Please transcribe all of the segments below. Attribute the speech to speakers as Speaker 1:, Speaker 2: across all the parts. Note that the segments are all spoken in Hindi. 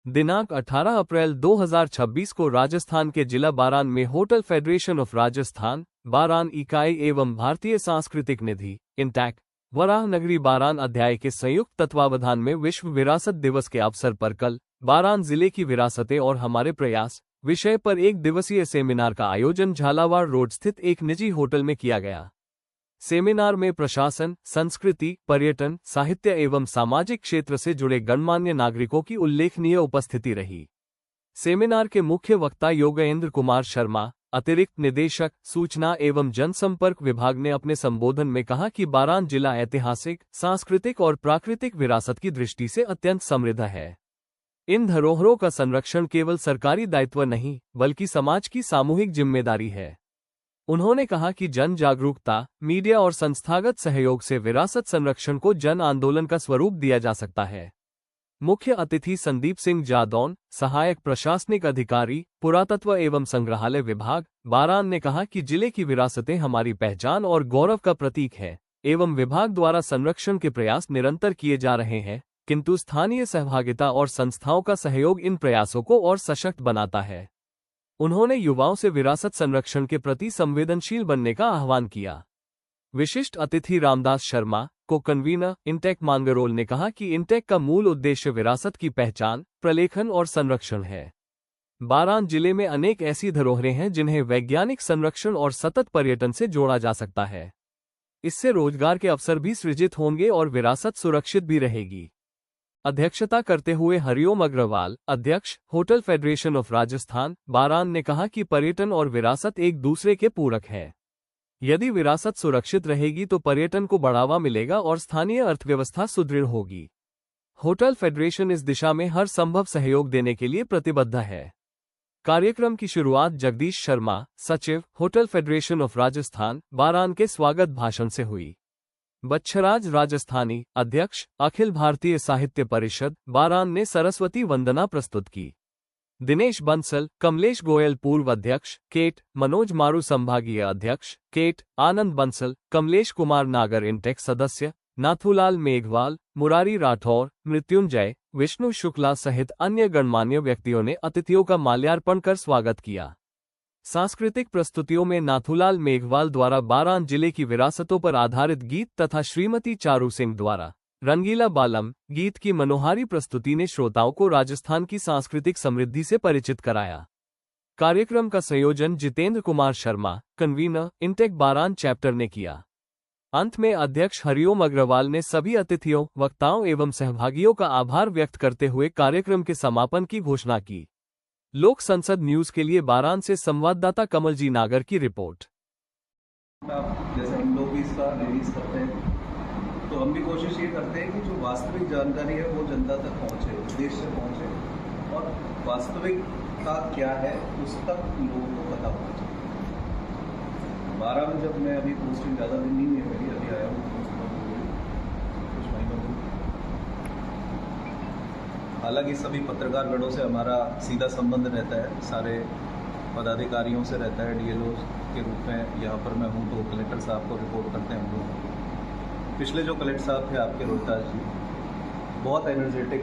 Speaker 1: दिनांक 18 अप्रैल 2026 को राजस्थान के जिला बारान में होटल फेडरेशन ऑफ राजस्थान, बारान इकाई एवं भारतीय सांस्कृतिक निधि, इंटैक, वराह नगरी बारान अध्याय के संयुक्त तत्वावधान में विश्व विरासत दिवस के अवसर पर कल बारान जिले की विरासतें और हमारे प्रयास विषय पर एक दिवसीय सेमिनार का आयोजन झालावाड़ रोड स्थित एक निजी होटल में किया गया। सेमिनार में प्रशासन, संस्कृति, पर्यटन, साहित्य एवं सामाजिक क्षेत्र से जुड़े गणमान्य नागरिकों की उल्लेखनीय उपस्थिति रही। सेमिनार के मुख्य वक्ता योगेंद्र कुमार शर्मा, अतिरिक्त निदेशक सूचना एवं जनसंपर्क विभाग ने अपने संबोधन में कहा कि बारान जिला ऐतिहासिक, सांस्कृतिक और प्राकृतिक विरासत की दृष्टि से अत्यंत समृद्ध है। इन धरोहरों का संरक्षण केवल सरकारी दायित्व नहीं, बल्कि समाज की सामूहिक जिम्मेदारी है। उन्होंने कहा कि जन जागरूकता, मीडिया और संस्थागत सहयोग से विरासत संरक्षण को जन आंदोलन का स्वरूप दिया जा सकता है। मुख्य अतिथि संदीप सिंह जादौन, सहायक प्रशासनिक अधिकारी, पुरातत्व एवं संग्रहालय विभाग, बारान ने कहा कि जिले की विरासतें हमारी पहचान और गौरव का प्रतीक है एवं विभाग द्वारा संरक्षण के प्रयास निरंतर किए जा रहे हैं, किंतु स्थानीय सहभागिता और संस्थाओं का सहयोग इन प्रयासों को और सशक्त बनाता है। उन्होंने युवाओं से विरासत संरक्षण के प्रति संवेदनशील बनने का आह्वान किया। विशिष्ट अतिथि रामदास शर्मा, को कन्वीनर, इंटेक मांगरोल ने कहा कि इंटेक का मूल उद्देश्य विरासत की पहचान, प्रलेखन और संरक्षण है। बारान जिले में अनेक ऐसी धरोहरें हैं जिन्हें वैज्ञानिक संरक्षण और सतत पर्यटन से जोड़ा जा सकता है। इससे रोजगार के अवसर भी सृजित होंगे और विरासत सुरक्षित भी रहेगी। अध्यक्षता करते हुए हरिओम अग्रवाल, अध्यक्ष, होटल फेडरेशन ऑफ राजस्थान, बारान ने कहा कि पर्यटन और विरासत एक दूसरे के पूरक है। यदि विरासत सुरक्षित रहेगी तो पर्यटन को बढ़ावा मिलेगा और स्थानीय अर्थव्यवस्था सुदृढ़ होगी। होटल फेडरेशन इस दिशा में हर संभव सहयोग देने के लिए प्रतिबद्ध है। कार्यक्रम की शुरुआत जगदीश शर्मा, सचिव, होटल फेडरेशन ऑफ राजस्थान, बारान के स्वागत भाषण से हुई। बच्छराज राजस्थानी, अध्यक्ष, अखिल भारतीय साहित्य परिषद, बारान ने सरस्वती वंदना प्रस्तुत की। दिनेश बंसल, कमलेश गोयल पूर्व अध्यक्ष, केट, मनोज मारू संभागीय अध्यक्ष, केट, आनंद बंसल, कमलेश कुमार नागर इंटेक सदस्य, नाथूलाल मेघवाल, मुरारी राठौर, मृत्युंजय, विष्णु शुक्ला सहित अन्य गणमान्य व्यक्तियों ने अतिथियों का माल्यार्पण कर स्वागत किया। सांस्कृतिक प्रस्तुतियों में नाथूलाल मेघवाल द्वारा बारान जिले की विरासतों पर आधारित गीत तथा श्रीमती चारू सिंह द्वारा रंगीला बालम गीत की मनोहारी प्रस्तुति ने श्रोताओं को राजस्थान की सांस्कृतिक समृद्धि से परिचित कराया। कार्यक्रम का संयोजन Jitendra Kumar Sharma, convener, intake बारान chapter ने किया। अंत में अध्यक्ष हरिओम अग्रवाल ने सभी अतिथियों, वक्ताओं एवं सहभागियों का आभार व्यक्त करते हुए कार्यक्रम के समापन की घोषणा की। लोक संसद न्यूज के लिए बारान से संवाददाता कमल जी नागर की रिपोर्ट।
Speaker 2: जैसे हम लोग भी इसका रिलीज करते हैं, तो हम भी कोशिश ये करते हैं कि जो वास्तविक जानकारी है वो जनता तक पहुंचे, देश से पहुंचे, और वास्तविकता क्या है उस तक लोगों को पता होना चाहिए। 12 में जब मैं अभी पोस्टिंग ज़्यादा दिन नहीं है मेरी, अभी आया हूँ कुछ महीनों में। हालांकि सभी पत्रकारगणों से हमारा सीधा संबंध रहता है, सारे पदाधिकारियों से रहता है। डीएलओ के रूप में यहाँ पर मैं हूँ तो कलेक्टर साहब को रिपोर्ट करते हैं हम लोग। पिछले जो कलेक्टर साहब थे आपके रोहतास जी, बहुत एनर्जेटिक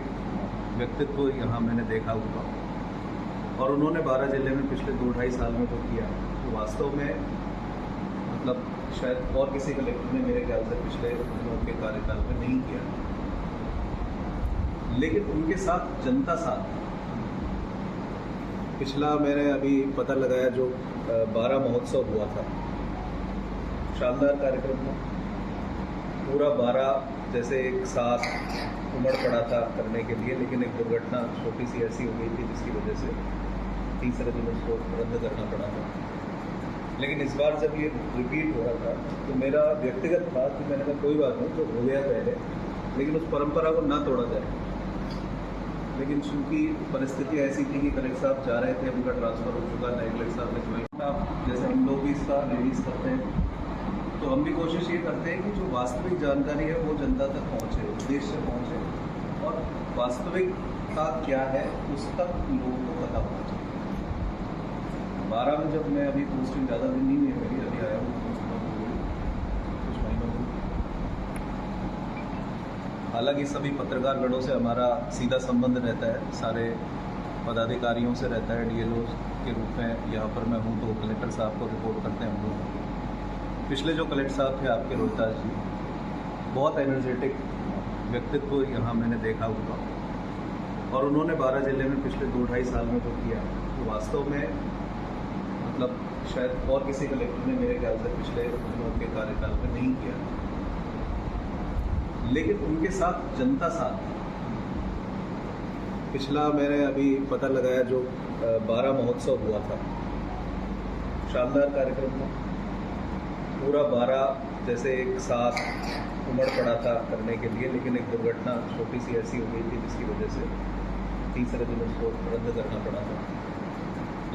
Speaker 2: व्यक्तित्व यहाँ मैंने देखा हुआ, और उन्होंने 12 जिले में पिछले 2-2.5 साल में तो किया तो वास्तव में मतलब शायद और किसी कलेक्टर ने मेरे ख्याल से पिछले लोगों के कार्यकाल में नहीं किया। लेकिन उनके साथ जनता साथ, पिछला मैंने अभी पता लगाया जो 12 महोत्सव हुआ था, शानदार कार्यक्रम था। पूरा 12 जैसे एक साथ उमड़ पड़ा था करने के लिए, लेकिन एक दुर्घटना छोटी सी ऐसी हो गई थी जिसकी वजह से तीसरे दिन उसको रद्द करना पड़ा था। लेकिन इस बार जब ये रिपीट हो रहा था तो मेरा व्यक्तिगत था कि मैंने कहा कोई बात नहीं, जो हो गया पहले, लेकिन उस परंपरा को ना तोड़ा जाए। लेकिन चूंकि परिस्थिति ऐसी थी कि कलेक्टर साहब जा रहे थे, उनका ट्रांसफर हो चुका, नए कलेक्टर साहब ने ज्वाइन। जैसे हम लोग भी इसका रिलीज करते हैं, तो हम भी कोशिश ये करते हैं कि जो वास्तविक जानकारी है वो जनता तक पहुँचे, देश से पहुँचे, और वास्तविकता क्या है उस तक लोगों को पता होना चाहिए। 12 में जब मैं अभी पोस्टिंग ज़्यादा दिन नहीं है मेरी, अभी आया हूँ कुछ महीनों में। हालांकि सभी पत्रकारगणों से हमारा सीधा संबंध रहता है, सारे पदाधिकारियों से रहता है। डीएलओ के रूप में यहाँ पर मैं हूँ तो कलेक्टर साहब को रिपोर्ट करते हैं हम लोग। पिछले जो कलेक्टर साहब थे आपके रोहतास जी, बहुत एनर्जेटिक व्यक्तित्व यहाँ मैंने देखा हुआ, और उन्होंने बारां जिले में पिछले 2-2.5 साल में जो किया तो वास्तव में मतलब शायद और किसी कलेक्टर ने मेरे ख्याल से पिछले दिनों के कार्यकाल में नहीं किया। लेकिन उनके साथ जनता साथ पिछला मैंने अभी पता लगाया जो बारां महोत्सव हुआ था, शानदार कार्यक्रम था। पूरा बारां जैसे एक साथ उमड़ पड़ा था करने के लिए, लेकिन एक दुर्घटना छोटी सी ऐसी हो गई थी जिसकी वजह से तीसरे दिन उसको रद्द करना पड़ा था।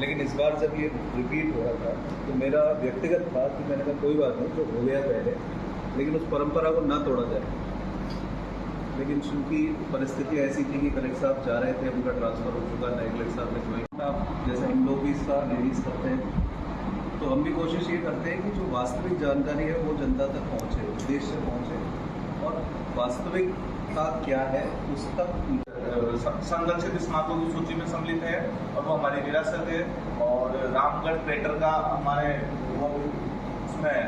Speaker 2: लेकिन इस बार जब ये रिपीट हो रहा था तो मेरा व्यक्तिगत था कि मैंने कहा कोई बात नहीं, जो हो गया पहले, लेकिन उस परंपरा को ना तोड़ा जाए। लेकिन चूंकि परिस्थिति ऐसी थी कि कलेक्टर साहब जा रहे थे, उनका ट्रांसफर हो चुका, नए कलेक्टर साहब ने ज्वाइन। आप जैसे हम लोग भी इसका रिलीज करते हैं तो हम भी कोशिश ये करते हैं कि जो वास्तविक जानकारी है वो जनता तक पहुँचे, देश से पहुँचे, और वास्तविकता क्या है उस तक
Speaker 3: संरक्षित स्मारकों की सूची में सम्मिलित है और वो हमारी विरासत है। और रामगढ़ क्रेटर का हमारे वो उसमें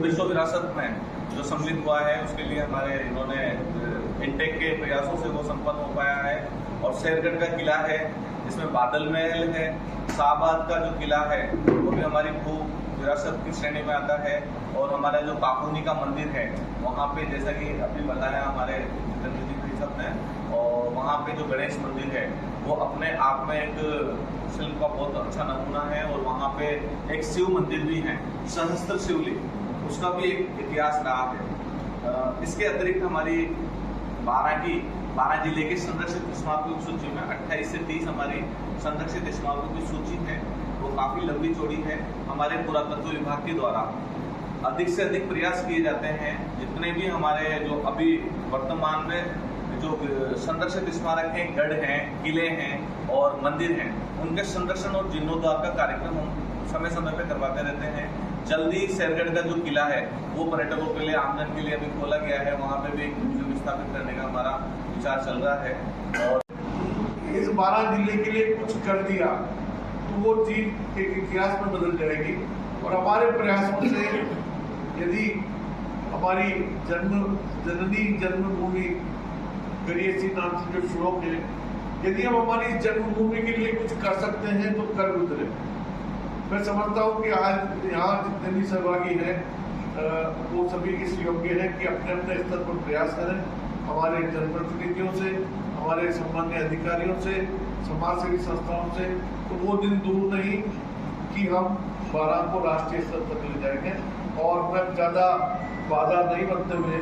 Speaker 3: विश्व विरासत में जो सम्मिलित हुआ है, उसके लिए हमारे इन्होंने इंटेक के प्रयासों से वो संपन्न हो पाया है। और शेरगढ़ का किला है, इसमें बादल महल है। शाहबाद का जो किला है वो भी हमारी भू विरासत की श्रेणी में आता है। और हमारा जो काकुनी का मंदिर है वहाँ पे, जैसा कि अभी बताया हमारे जितेंद्र जी सब ने, और वहाँ पे जो गणेश मंदिर है वो अपने आप में एक शिल्प का बहुत अच्छा नमूना है। और वहाँ पे एक शिव मंदिर भी है, सहस्त्र शिवलिंग, उसका भी एक इतिहास रहा है। इसके अतिरिक्त हमारी बारां जिले के संरक्षित स्मारकों की सूची में 28 से 30 हमारी संरक्षित स्मारकों की सूची है, वो काफ़ी लंबी चौड़ी है। हमारे पुरातत्व विभाग के द्वारा अधिक से अधिक प्रयास किए जाते हैं, जितने भी हमारे जो अभी वर्तमान में जो संरक्षित स्मारक हैं, गढ़ हैं, किले हैं और मंदिर हैं, उनके संरक्षण और जीर्णोद्धार का कार्यक्रम हम समय समय पर करवाते रहते हैं। जल्दी शेरगढ़ का जो किला है वो पर्यटकों के लिए आमदन के लिए अभी खोला गया है, वहाँ पे भी एक म्यूजियम स्थापित करने का हमारा विचार चल रहा है। और
Speaker 4: इस बारां जिले के लिए कुछ कर दिया तो वो चीज एक इतिहास में बदल जाएगी। और हमारे प्रयासों से यदि हमारी जननी जन्मभूमि गरीयसी नाम से जो श्लोक है, यदि हम हमारी जन्मभूमि के लिए कुछ कर सकते हैं तो कर गुजरे। मैं समझता हूँ कि आज यहाँ जितने भी सहभागी हैं वो सभी इस योग्य हैं कि अपने अपने स्तर पर प्रयास करें, हमारे जनप्रतिनिधियों से, हमारे सम्मान्य अधिकारियों से, समाज सेवी संस्थाओं से। तो वो दिन दूर नहीं कि हम बारां को राष्ट्रीय स्तर तक ले जाएंगे। और मैं ज़्यादा बाधा नहीं बनते हुए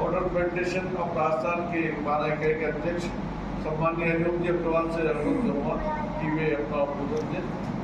Speaker 4: ऑर्डर फेडरेशन ऑफ राजस्थान के बारां इकाई के अध्यक्ष सम्मान्य हरिओम जी अग्रवाल से अनुरोध करूँगा कि वे अपना उद्बोधन दें।